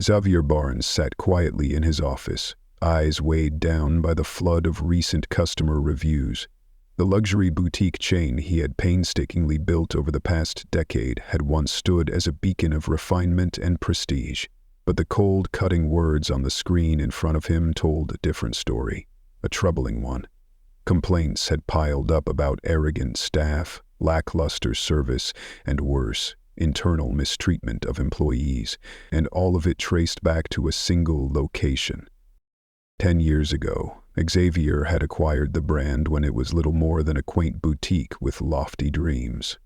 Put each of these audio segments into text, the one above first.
Xavier Barnes sat quietly in his office, eyes weighed down by the flood of recent customer reviews. The luxury boutique chain he had painstakingly built over the past decade had once stood as a beacon of refinement and prestige, but the cold, cutting words on the screen in front of him told a different story, a troubling one. Complaints had piled up about arrogant staff, lackluster service, and worse, internal mistreatment of employees, and all of it traced back to a single location. 10 years ago, Xavier had acquired the brand when it was little more than a quaint boutique with lofty dreams.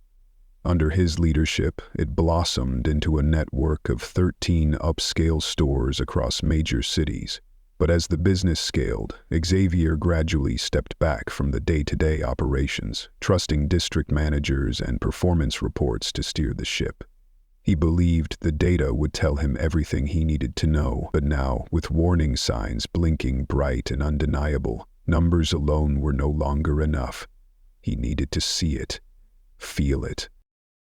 Under his leadership, it blossomed into a network of 13 upscale stores across major cities. But as the business scaled, Xavier gradually stepped back from the day-to-day operations, trusting district managers and performance reports to steer the ship. He believed the data would tell him everything he needed to know, but now, with warning signs blinking bright and undeniable, numbers alone were no longer enough. He needed to see it, feel it.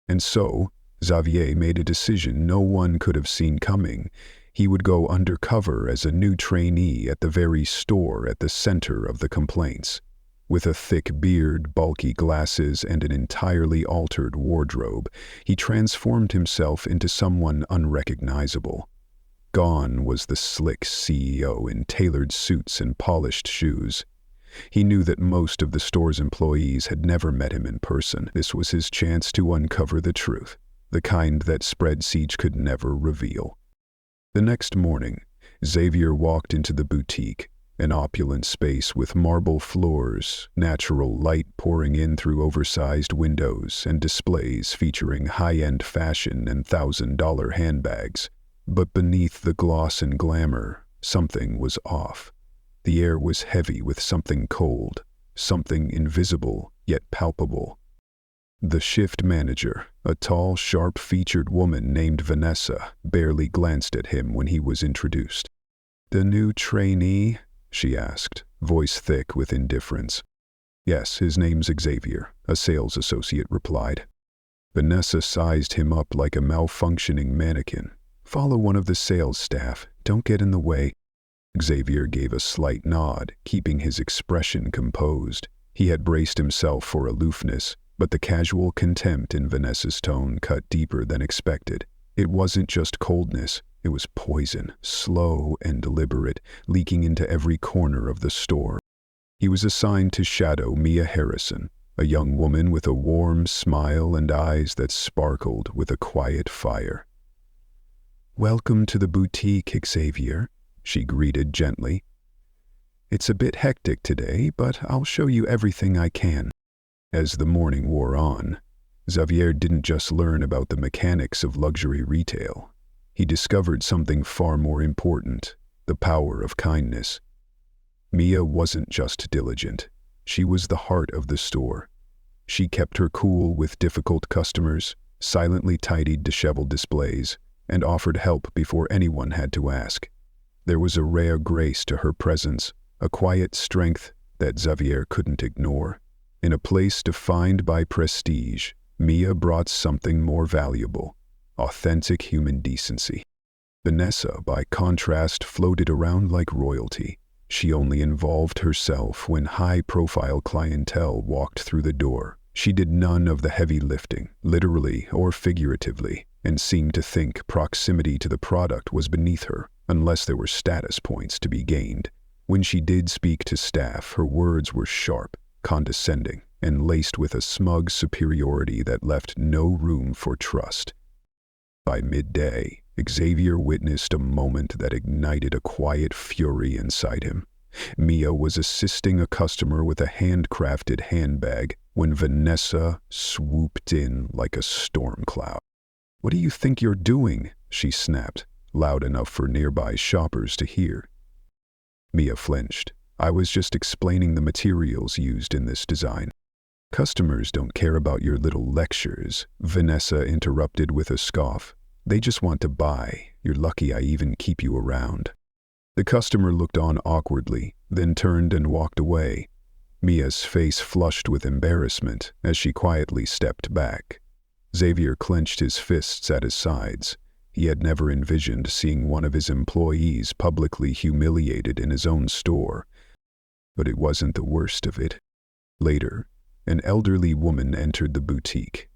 And so, Xavier made a decision no one could have seen coming. He would go undercover as a new trainee at the very store at the center of the complaints. With a thick beard, bulky glasses, and an entirely altered wardrobe, he transformed himself into someone unrecognizable. Gone was the slick CEO in tailored suits and polished shoes. He knew that most of the store's employees had never met him in person. This was his chance to uncover the truth, the kind that spreadsheets could never reveal. The next morning, Xavier walked into the boutique, an opulent space with marble floors, natural light pouring in through oversized windows, and displays featuring high-end fashion and $1,000 handbags. But beneath the gloss and glamour, something was off. The air was heavy with something cold, something invisible yet palpable. The shift manager, a tall, sharp-featured woman named Vanessa, barely glanced at him when he was introduced. "The new trainee?" she asked, voice thick with indifference. "Yes, his name's Xavier," a sales associate replied. Vanessa sized him up like a malfunctioning mannequin. "Follow one of the sales staff. Don't get in the way." Xavier gave a slight nod, keeping his expression composed. He had braced himself for aloofness, but the casual contempt in Vanessa's tone cut deeper than expected. It wasn't just coldness, it was poison, slow and deliberate, leaking into every corner of the store. He was assigned to shadow Mia Harrison, a young woman with a warm smile and eyes that sparkled with a quiet fire. "Welcome to the boutique, Xavier," she greeted gently. "It's a bit hectic today, but I'll show you everything I can." As the morning wore on, Xavier didn't just learn about the mechanics of luxury retail. He discovered something far more important, the power of kindness. Mia wasn't just diligent. She was the heart of the store. She kept her cool with difficult customers, silently tidied disheveled displays, and offered help before anyone had to ask. There was a rare grace to her presence, a quiet strength that Xavier couldn't ignore. In a place defined by prestige, Mia brought something more valuable, authentic human decency. Vanessa, by contrast, floated around like royalty. She only involved herself when high-profile clientele walked through the door. She did none of the heavy lifting, literally or figuratively, and seemed to think proximity to the product was beneath her, unless there were status points to be gained. When she did speak to staff, her words were sharp, condescending, and laced with a smug superiority that left no room for trust. By midday, Xavier witnessed a moment that ignited a quiet fury inside him. Mia was assisting a customer with a handcrafted handbag when Vanessa swooped in like a storm cloud. "What do you think you're doing?" she snapped, loud enough for nearby shoppers to hear. Mia flinched. "I was just explaining the materials used in this design." "Customers don't care about your little lectures," Vanessa interrupted with a scoff. "They just want to buy. You're lucky I even keep you around." The customer looked on awkwardly, then turned and walked away. Mia's face flushed with embarrassment as she quietly stepped back. Xavier clenched his fists at his sides. He had never envisioned seeing one of his employees publicly humiliated in his own store. But it wasn't the worst of it. Later, an elderly woman entered the boutique.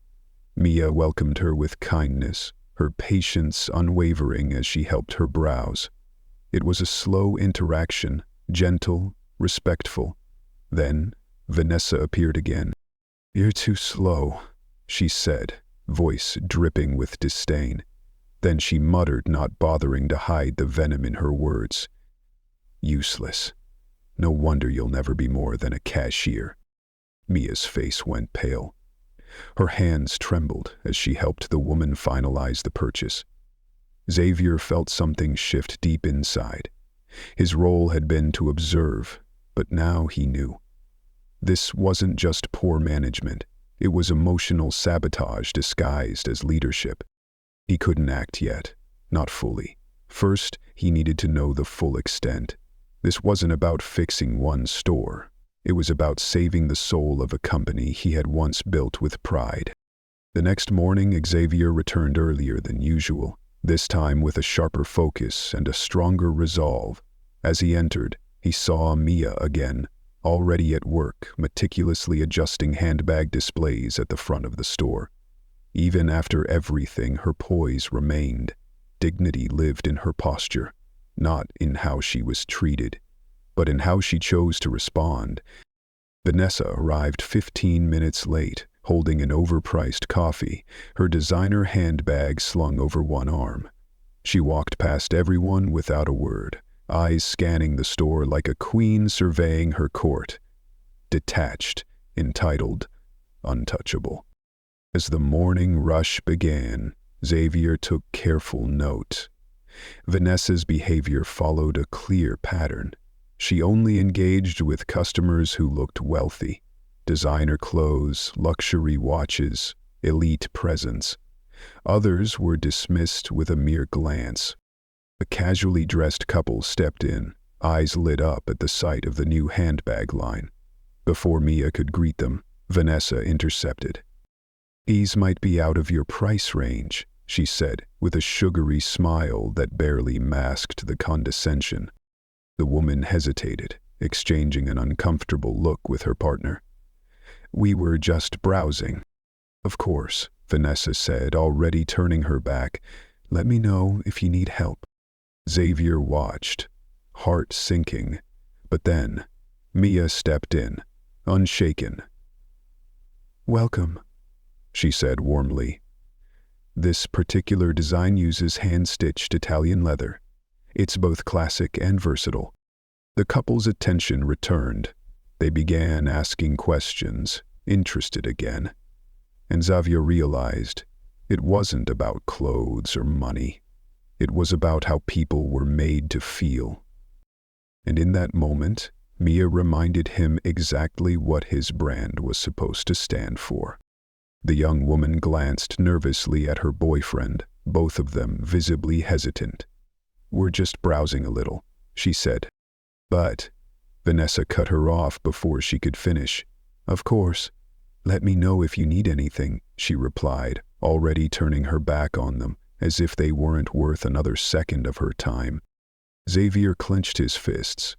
Mia welcomed her with kindness, her patience unwavering as she helped her browse. It was a slow interaction, gentle, respectful. Then, Vanessa appeared again. "You're too slow," she said, voice dripping with disdain. Then she muttered, not bothering to hide the venom in her words. "Useless. No wonder you'll never be more than a cashier." Mia's face went pale. Her hands trembled as she helped the woman finalize the purchase. Xavier felt something shift deep inside. His role had been to observe, but now he knew. This wasn't just poor management. It was emotional sabotage disguised as leadership. He couldn't act yet, not fully. First, he needed to know the full extent. This wasn't about fixing one store. It was about saving the soul of a company he had once built with pride. The next morning, Xavier returned earlier than usual, this time with a sharper focus and a stronger resolve. As he entered, he saw Mia again, already at work, meticulously adjusting handbag displays at the front of the store. Even after everything, her poise remained. Dignity lived in her posture, not in how she was treated, but in how she chose to respond. Vanessa arrived 15 minutes late, holding an overpriced coffee, her designer handbag slung over one arm. She walked past everyone without a word, eyes scanning the store like a queen surveying her court. Detached, entitled, untouchable. As the morning rush began, Xavier took careful note. Vanessa's behavior followed a clear pattern. She only engaged with customers who looked wealthy. Designer clothes, luxury watches, elite presents. Others were dismissed with a mere glance. A casually dressed couple stepped in, eyes lit up at the sight of the new handbag line. Before Mia could greet them, Vanessa intercepted. "These might be out of your price range," she said, with a sugary smile that barely masked the condescension. The woman hesitated, exchanging an uncomfortable look with her partner. "We were just browsing." "Of course," Vanessa said, already turning her back. "Let me know if you need help." Xavier watched, heart sinking. But then, Mia stepped in, unshaken. "Welcome," she said warmly. "This particular design uses hand-stitched Italian leather. It's both classic and versatile." The couple's attention returned. They began asking questions, interested again. And Xavier realized it wasn't about clothes or money. It was about how people were made to feel. And in that moment, Mia reminded him exactly what his brand was supposed to stand for. The young woman glanced nervously at her boyfriend, both of them visibly hesitant. "We're just browsing a little," she said. "But," Vanessa cut her off before she could finish. "Of course. Let me know if you need anything," she replied, already turning her back on them, as if they weren't worth another second of her time. Xavier clenched his fists.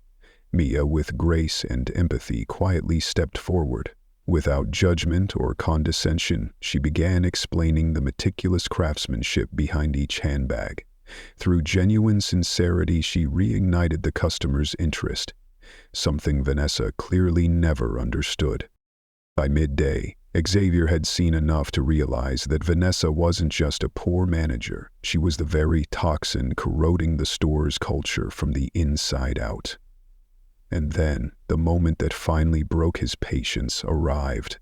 Mia, with grace and empathy, quietly stepped forward. Without judgment or condescension, she began explaining the meticulous craftsmanship behind each handbag. Through genuine sincerity, she reignited the customer's interest, something Vanessa clearly never understood. By midday, Xavier had seen enough to realize that Vanessa wasn't just a poor manager. She was the very toxin corroding the store's culture from the inside out. And then, the moment that finally broke his patience arrived.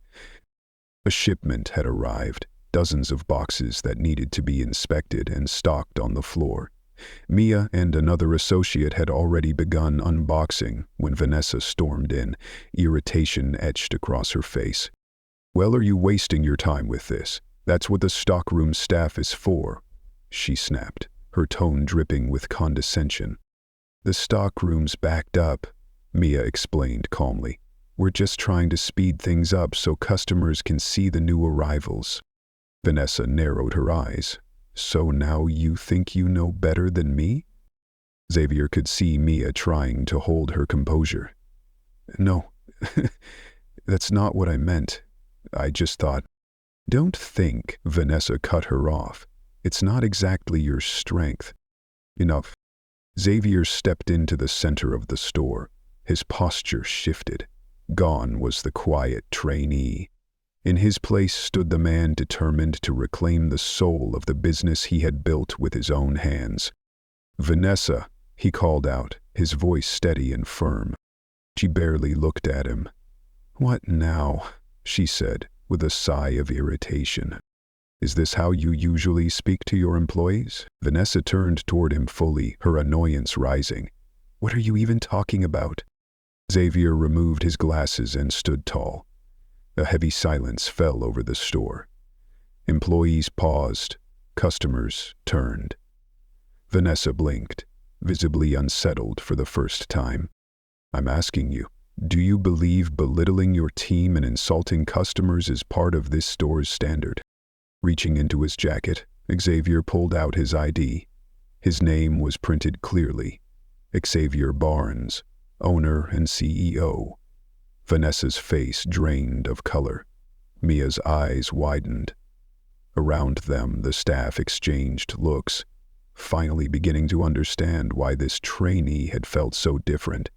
A shipment had arrived, dozens of boxes that needed to be inspected and stocked on the floor. Mia and another associate had already begun unboxing when Vanessa stormed in, irritation etched across her face. "Well, are you wasting your time with this? That's what the stockroom staff is for," she snapped, her tone dripping with condescension. "The stockroom's backed up," Mia explained calmly. "We're just trying to speed things up so customers can see the new arrivals." Vanessa narrowed her eyes. So now you think you know better than me? Xavier could see Mia trying to hold her composure. No, that's not what I meant. I just thought, don't think, Vanessa cut her off. It's not exactly your strength. Enough. Xavier stepped into the center of the store. His posture shifted. Gone was the quiet trainee. In his place stood the man determined to reclaim the soul of the business he had built with his own hands. Vanessa, he called out, his voice steady and firm. She barely looked at him. What now? She said, with a sigh of irritation. Is this how you usually speak to your employees? Vanessa turned toward him fully, her annoyance rising. What are you even talking about? Xavier removed his glasses and stood tall. A heavy silence fell over the store. Employees paused. Customers turned. Vanessa blinked, visibly unsettled for the first time. I'm asking you, do you believe belittling your team and insulting customers is part of this store's standard? Reaching into his jacket, Xavier pulled out his ID. His name was printed clearly. Xavier Barnes, owner and CEO. Vanessa's face drained of color. Mia's eyes widened. Around them, the staff exchanged looks, finally beginning to understand why this trainee had felt so different.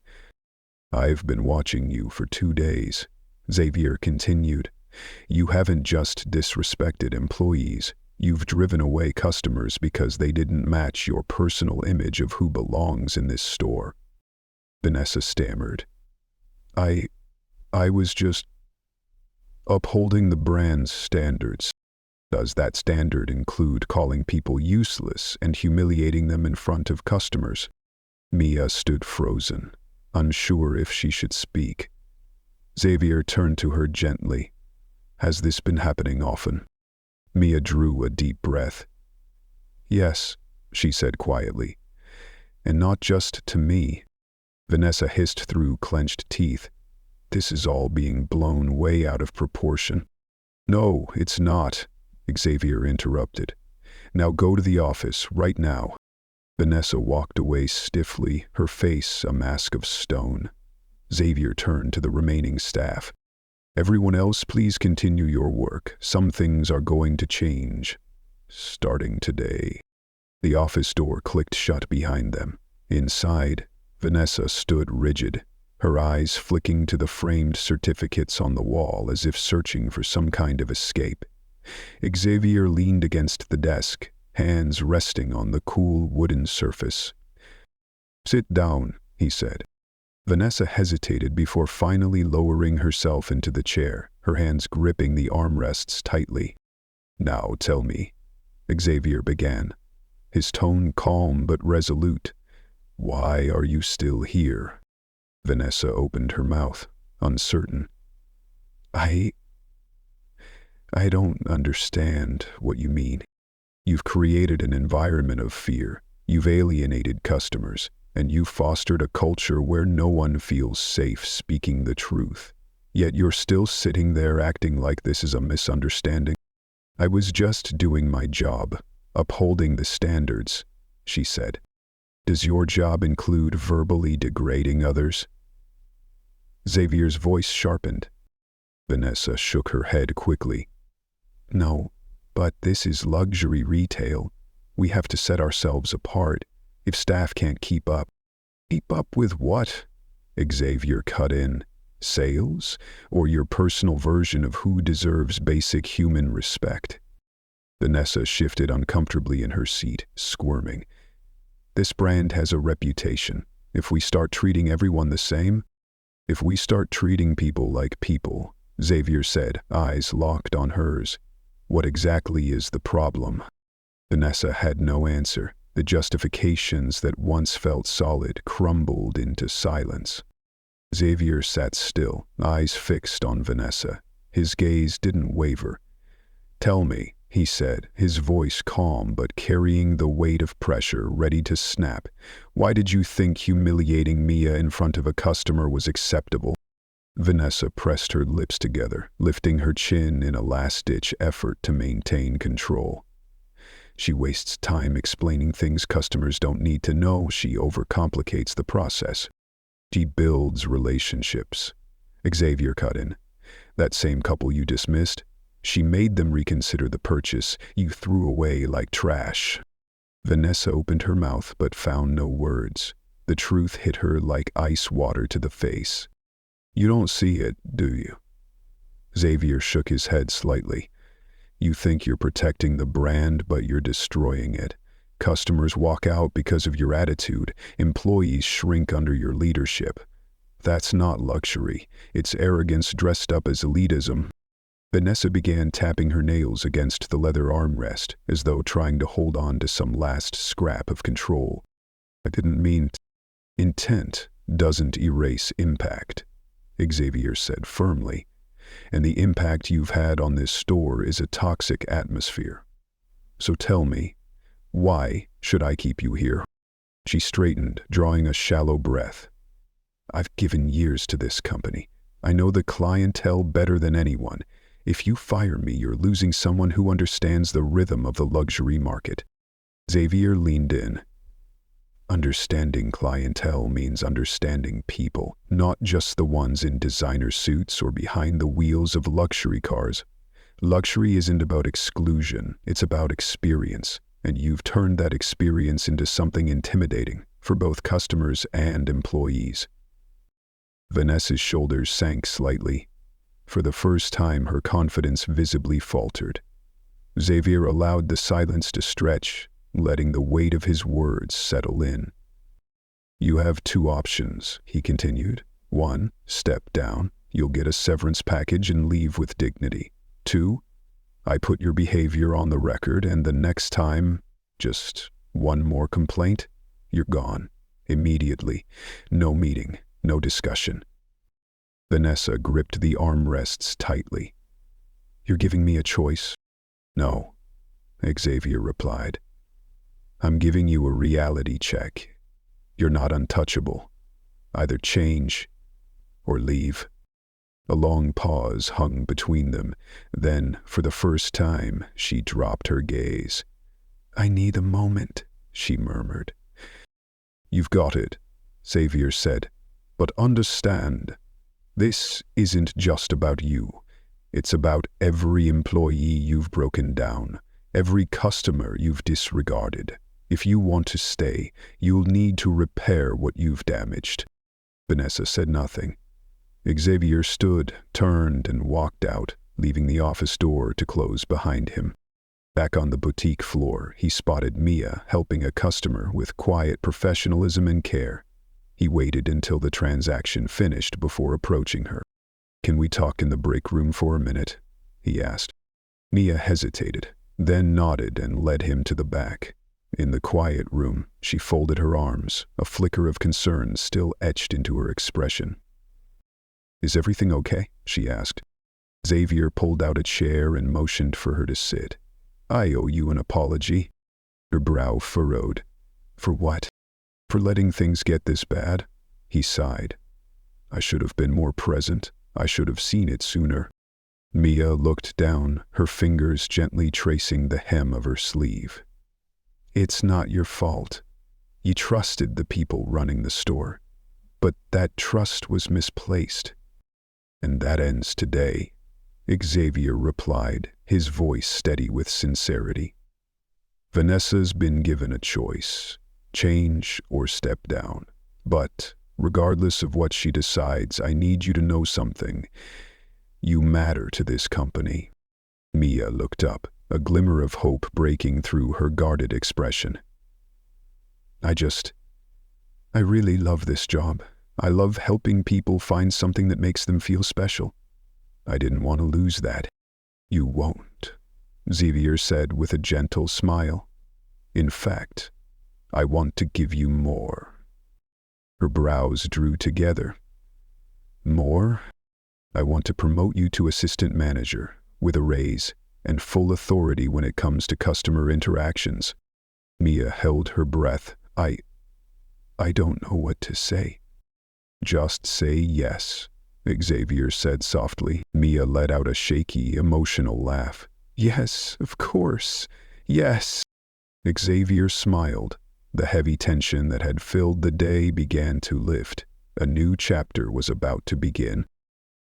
I've been watching you for 2 days, Xavier continued. You haven't just disrespected employees. You've driven away customers because they didn't match your personal image of who belongs in this store. Vanessa stammered. I was just upholding the brand's standards. Does that standard include calling people useless and humiliating them in front of customers? Mia stood frozen, unsure if she should speak. Xavier turned to her gently. Has this been happening often? Mia drew a deep breath. Yes, she said quietly. And not just to me. Vanessa hissed through clenched teeth. This is all being blown way out of proportion. No, it's not, Xavier interrupted. Now go to the office, right now. Vanessa walked away stiffly, her face a mask of stone. Xavier turned to the remaining staff. Everyone else, please continue your work. Some things are going to change. Starting today. The office door clicked shut behind them. Inside, Vanessa stood rigid, her eyes flicking to the framed certificates on the wall as if searching for some kind of escape. Xavier leaned against the desk, hands resting on the cool wooden surface. Sit down, he said. Vanessa hesitated before finally lowering herself into the chair, her hands gripping the armrests tightly. Now tell me, Xavier began, his tone calm but resolute. Why are you still here? Vanessa opened her mouth, uncertain. I don't understand what you mean. You've created an environment of fear. You've alienated customers. And you've fostered a culture where no one feels safe speaking the truth. Yet you're still sitting there acting like this is a misunderstanding. I was just doing my job, upholding the standards, she said. Does your job include verbally degrading others? Xavier's voice sharpened. Vanessa shook her head quickly. No, but this is luxury retail. We have to set ourselves apart. If staff can't keep up. Keep up with what? Xavier cut in. Sales? Or your personal version of who deserves basic human respect? Vanessa shifted uncomfortably in her seat, squirming. This brand has a reputation. If we start treating everyone the same? If we start treating people like people, Xavier said, eyes locked on hers. What exactly is the problem? Vanessa had no answer. The justifications that once felt solid crumbled into silence. Xavier sat still, eyes fixed on Vanessa. His gaze didn't waver. Tell me, he said, his voice calm but carrying the weight of pressure ready to snap. Why did you think humiliating Mia in front of a customer was acceptable? Vanessa pressed her lips together, lifting her chin in a last-ditch effort to maintain control. She wastes time explaining things customers don't need to know. She overcomplicates the process. She builds relationships. Xavier cut in. That same couple you dismissed, she made them reconsider the purchase you threw away like trash. Vanessa opened her mouth but found no words. The truth hit her like ice water to the face. You don't see it, do you? Xavier shook his head slightly. You think you're protecting the brand, but you're destroying it. Customers walk out because of your attitude. Employees shrink under your leadership. That's not luxury. It's arrogance dressed up as elitism. Vanessa began tapping her nails against the leather armrest, as though trying to hold on to some last scrap of control. I didn't mean intent doesn't erase impact, Xavier said firmly. And the impact you've had on this store is a toxic atmosphere. So tell me, why should I keep you here? She straightened, drawing a shallow breath. I've given years to this company. I know the clientele better than anyone. If you fire me, you're losing someone who understands the rhythm of the luxury market. Xavier leaned in. Understanding clientele means understanding people, not just the ones in designer suits or behind the wheels of luxury cars. Luxury isn't about exclusion, it's about experience, and you've turned that experience into something intimidating for both customers and employees. Vanessa's shoulders sank slightly. For the first time, her confidence visibly faltered. Xavier allowed the silence to stretch, letting the weight of his words settle in. You have two options, he continued. One, step down. You'll get a severance package and leave with dignity. Two, I put your behavior on the record, and the next time, just one more complaint, you're gone. Immediately. No meeting, no discussion. Vanessa gripped the armrests tightly. You're giving me a choice? No, Xavier replied. I'm giving you a reality check. You're not untouchable. Either change or leave. A long pause hung between them. Then, for the first time, she dropped her gaze. I need a moment, she murmured. You've got it, Xavier said. But understand, this isn't just about you. It's about every employee you've broken down, every customer you've disregarded. If you want to stay, you'll need to repair what you've damaged. Vanessa said nothing. Xavier stood, turned, and walked out, leaving the office door to close behind him. Back on the boutique floor, he spotted Mia helping a customer with quiet professionalism and care. He waited until the transaction finished before approaching her. Can we talk in the break room for a minute? He asked. Mia hesitated, then nodded and led him to the back. In the quiet room, she folded her arms, a flicker of concern still etched into her expression. Is everything okay? She asked. Xavier pulled out a chair and motioned for her to sit. I owe you an apology. Her brow furrowed. For what? For letting things get this bad? He sighed. I should have been more present. I should have seen it sooner. Mia looked down, her fingers gently tracing the hem of her sleeve. It's not your fault. You trusted the people running the store. But that trust was misplaced. And that ends today, Xavier replied, his voice steady with sincerity. Vanessa's been given a choice, change or step down. But, regardless of what she decides, I need you to know something. You matter to this company. Mia looked up, a glimmer of hope breaking through her guarded expression. I really love this job. I love helping people find something that makes them feel special. I didn't want to lose that. You won't, Xavier said with a gentle smile. In fact, I want to give you more. Her brows drew together. More? I want to promote you to assistant manager, with a raise, and full authority when it comes to customer interactions. Mia held her breath. I don't know what to say. Just say yes, Xavier said softly. Mia let out a shaky, emotional laugh. Yes, of course. Yes. Xavier smiled. The heavy tension that had filled the day began to lift. A new chapter was about to begin.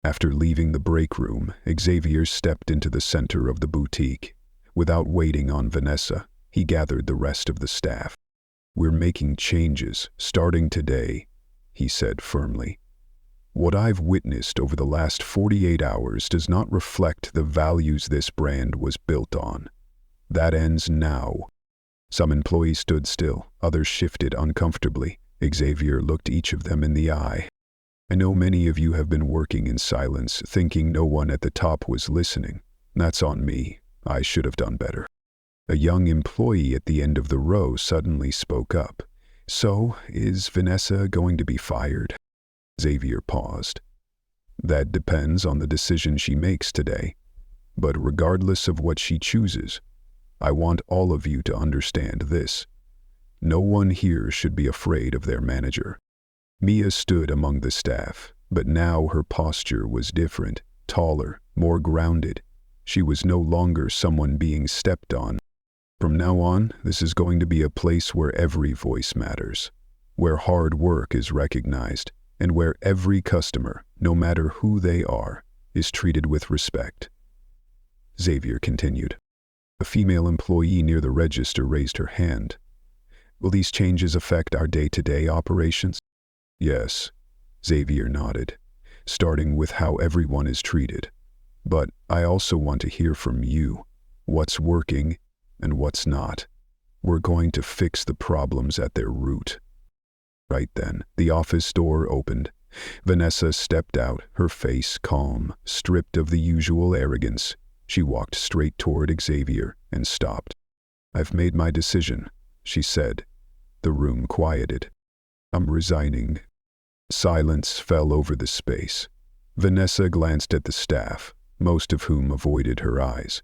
After leaving the break room, Xavier stepped into the center of the boutique. Without waiting on Vanessa, he gathered the rest of the staff. "We're making changes, starting today," he said firmly. "What I've witnessed over the last 48 hours does not reflect the values this brand was built on. That ends now." Some employees stood still, others shifted uncomfortably. Xavier looked each of them in the eye. "I know many of you have been working in silence, thinking no one at the top was listening. That's on me. I should have done better." A young employee at the end of the row suddenly spoke up. "So, is Vanessa going to be fired?" Xavier paused. "That depends on the decision she makes today. But regardless of what she chooses, I want all of you to understand this. No one here should be afraid of their manager." Mia stood among the staff, but now her posture was different, taller, more grounded. She was no longer someone being stepped on. "From now on, this is going to be a place where every voice matters, where hard work is recognized, and where every customer, no matter who they are, is treated with respect." Xavier continued. A female employee near the register raised her hand. "Will these changes affect our day-to-day operations?" "Yes," Xavier nodded, "starting with how everyone is treated. But I also want to hear from you. What's working and what's not. We're going to fix the problems at their root." Right then, the office door opened. Vanessa stepped out, her face calm, stripped of the usual arrogance. She walked straight toward Xavier and stopped. "I've made my decision," she said. The room quieted. "I'm resigning." Silence fell over the space. Vanessa glanced at the staff, most of whom avoided her eyes.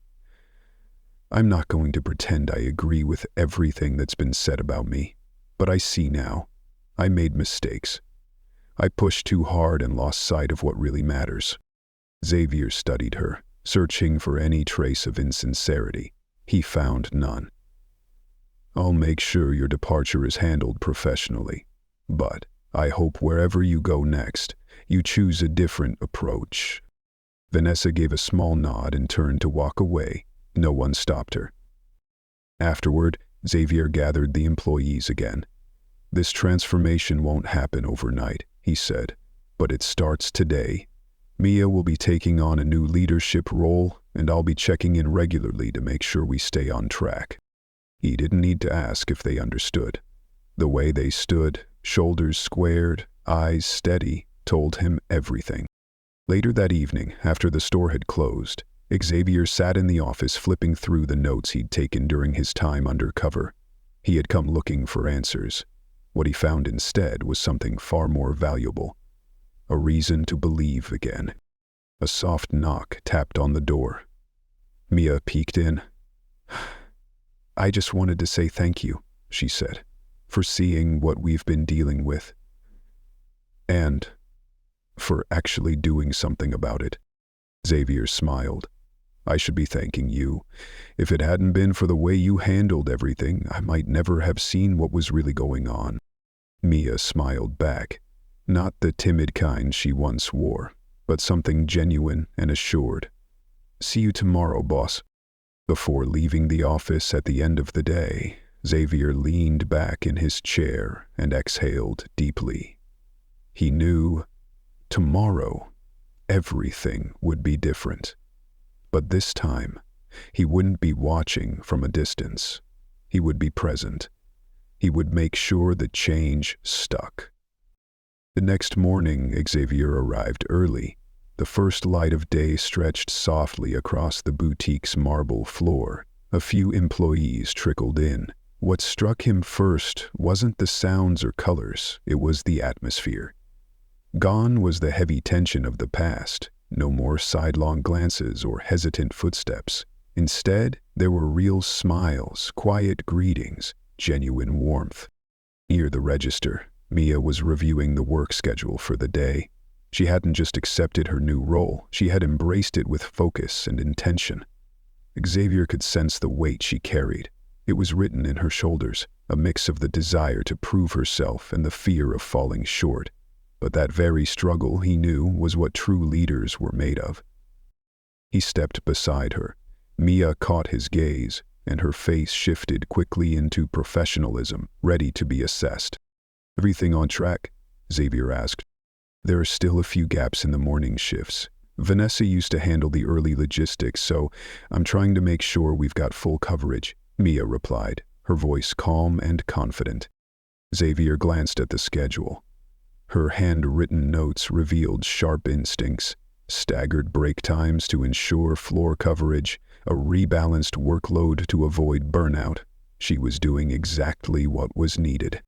"I'm not going to pretend I agree with everything that's been said about me, but I see now. I made mistakes. I pushed too hard and lost sight of what really matters." Xavier studied her, searching for any trace of insincerity. He found none. "I'll make sure your departure is handled professionally, but I hope wherever you go next, you choose a different approach." Vanessa gave a small nod and turned to walk away. No one stopped her. Afterward, Xavier gathered the employees again. "This transformation won't happen overnight," he said, "but it starts today. Mia will be taking on a new leadership role, and I'll be checking in regularly to make sure we stay on track." He didn't need to ask if they understood. The way they stood, shoulders squared, eyes steady, told him everything. Later that evening, after the store had closed, Xavier sat in the office flipping through the notes he'd taken during his time undercover. He had come looking for answers. What he found instead was something far more valuable. A reason to believe again. A soft knock tapped on the door. Mia peeked in. "I just wanted to say thank you," she said, "for seeing what we've been dealing with. And for actually doing something about it." Xavier smiled. "I should be thanking you. If it hadn't been for the way you handled everything, I might never have seen what was really going on." Mia smiled back. Not the timid kind she once wore, but something genuine and assured. "See you tomorrow, boss." Before leaving the office at the end of the day, Xavier leaned back in his chair and exhaled deeply. He knew tomorrow everything would be different. But this time, he wouldn't be watching from a distance. He would be present. He would make sure the change stuck. The next morning, Xavier arrived early. The first light of day stretched softly across the boutique's marble floor. A few employees trickled in. What struck him first wasn't the sounds or colors, it was the atmosphere. Gone was the heavy tension of the past. No more sidelong glances or hesitant footsteps. Instead, there were real smiles, quiet greetings, genuine warmth. Near the register, Mia was reviewing the work schedule for the day. She hadn't just accepted her new role, she had embraced it with focus and intention. Xavier could sense the weight she carried. It was written in her shoulders, a mix of the desire to prove herself and the fear of falling short. But that very struggle, he knew, was what true leaders were made of. He stepped beside her. Mia caught his gaze, and her face shifted quickly into professionalism, ready to be assessed. "Everything on track?" Xavier asked. "There are still a few gaps in the morning shifts. Vanessa used to handle the early logistics, so I'm trying to make sure we've got full coverage," Mia replied, her voice calm and confident. Xavier glanced at the schedule. Her handwritten notes revealed sharp instincts, staggered break times to ensure floor coverage, a rebalanced workload to avoid burnout. She was doing exactly what was needed.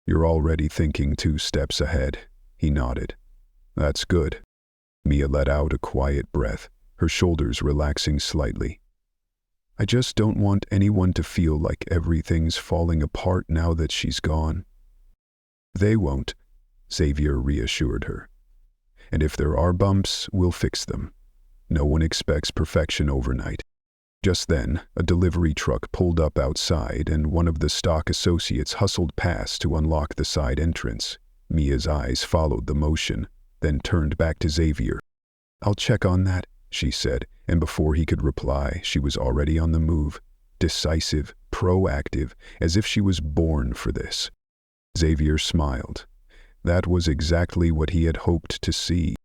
"You're already thinking 2 steps ahead," he nodded. "That's good." Mia let out a quiet breath, her shoulders relaxing slightly. "I just don't want anyone to feel like everything's falling apart now that she's gone." "They won't," Xavier reassured her. "And if there are bumps, we'll fix them. No one expects perfection overnight." Just then, a delivery truck pulled up outside and one of the stock associates hustled past to unlock the side entrance. Mia's eyes followed the motion, then turned back to Xavier. "I'll check on that," she said, and before he could reply, she was already on the move, decisive, proactive, as if she was born for this. Xavier smiled. That was exactly what he had hoped to see.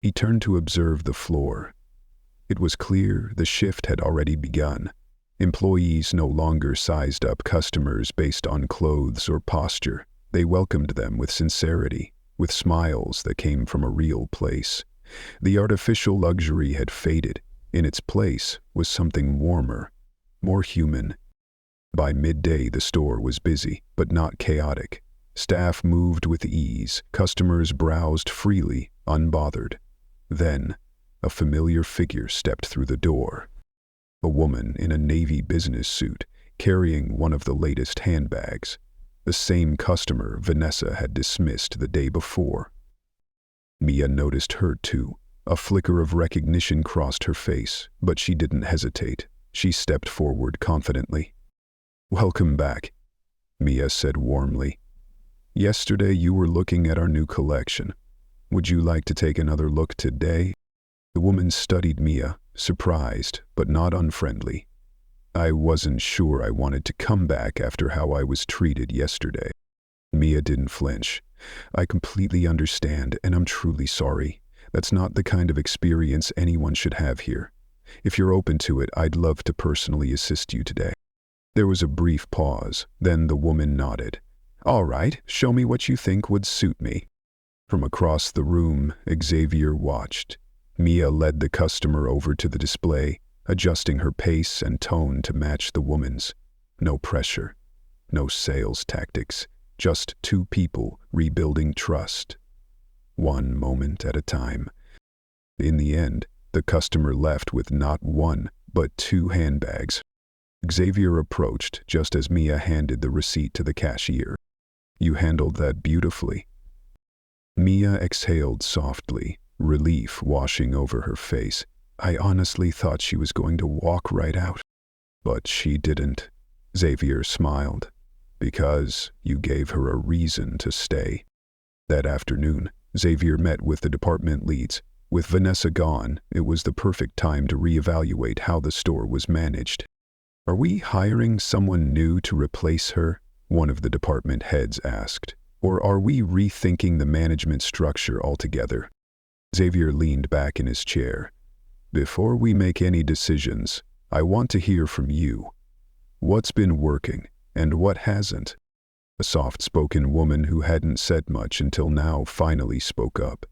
He turned to observe the floor. It was clear the shift had already begun. Employees no longer sized up customers based on clothes or posture. They welcomed them with sincerity, with smiles that came from a real place. The artificial luxury had faded. In its place was something warmer, more human. By midday, the store was busy, but not chaotic. Staff moved with ease, customers browsed freely, unbothered. Then, a familiar figure stepped through the door. A woman in a navy business suit, carrying one of the latest handbags. The same customer Vanessa had dismissed the day before. Mia noticed her too. A flicker of recognition crossed her face, but she didn't hesitate. She stepped forward confidently. "Welcome back," Mia said warmly. "Yesterday you were looking at our new collection. Would you like to take another look today?" The woman studied Mia, surprised, but not unfriendly. "I wasn't sure I wanted to come back after how I was treated yesterday." Mia didn't flinch. "I completely understand, and I'm truly sorry. That's not the kind of experience anyone should have here. If you're open to it, I'd love to personally assist you today." There was a brief pause, then the woman nodded. "All right, show me what you think would suit me." From across the room, Xavier watched. Mia led the customer over to the display, adjusting her pace and tone to match the woman's. No pressure, no sales tactics, just 2 people rebuilding trust. One moment at a time. In the end, the customer left with not 1, but 2 handbags. Xavier approached just as Mia handed the receipt to the cashier. "You handled that beautifully." Mia exhaled softly, relief washing over her face. "I honestly thought she was going to walk right out." "But she didn't," Xavier smiled. "Because you gave her a reason to stay." That afternoon, Xavier met with the department leads. With Vanessa gone, it was the perfect time to reevaluate how the store was managed. "Are we hiring someone new to replace her?" one of the department heads asked. "Or are we rethinking the management structure altogether?" Xavier leaned back in his chair. "Before we make any decisions, I want to hear from you. What's been working, and what hasn't?" A soft-spoken woman who hadn't said much until now finally spoke up.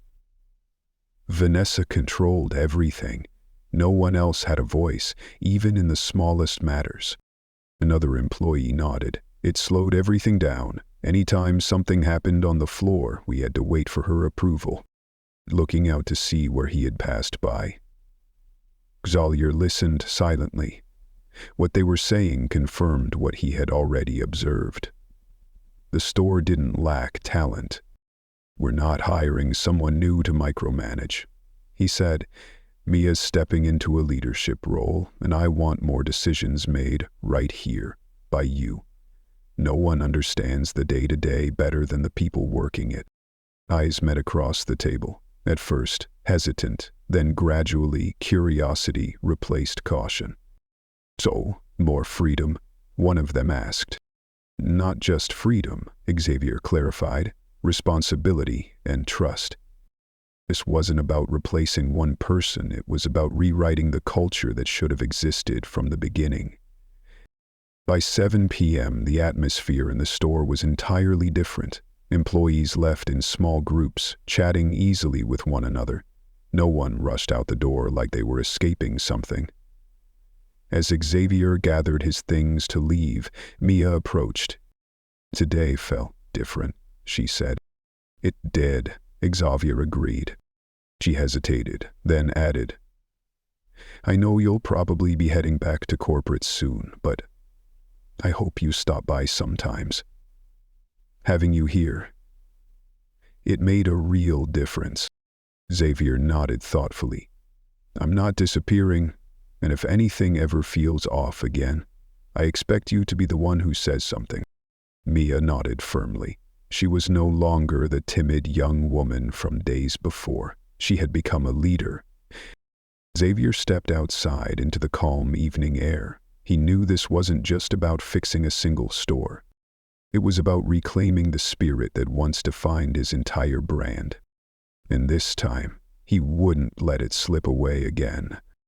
"Vanessa controlled everything. No one else had a voice, even in the smallest matters." Another employee nodded. "It slowed everything down. Anytime something happened on the floor, we had to wait for her approval." Looking out to see where he had passed by, Xavier listened silently. What they were saying confirmed what he had already observed. The store didn't lack talent. "We're not hiring someone new to micromanage," he said. "Mia's stepping into a leadership role, and I want more decisions made right here. by you. No one understands the day-to-day better than the people working it. Eyes met across the table. At first, hesitant, then gradually curiosity replaced caution. So, more freedom? One of them asked. Not just freedom, Xavier clarified, responsibility and trust. This wasn't about replacing one person, it was about rewriting the culture that should have existed from the beginning. By 7 p.m., the atmosphere in the store was entirely different. Employees left in small groups, chatting easily with one another. No one rushed out the door like they were escaping something. As Xavier gathered his things to leave, Mia approached. Today felt different, she said. It did, Xavier agreed. She hesitated, then added, I know you'll probably be heading back to corporate soon, but I hope you stop by sometimes. Having you here, it made a real difference. Xavier nodded thoughtfully. I'm not disappearing, and if anything ever feels off again, I expect you to be the one who says something. Mia nodded firmly. She was no longer the timid young woman from days before. She had become a leader. Xavier stepped outside into the calm evening air. He knew this wasn't just about fixing a single store. It was about reclaiming the spirit that once defined his entire brand. And this time, he wouldn't let it slip away again.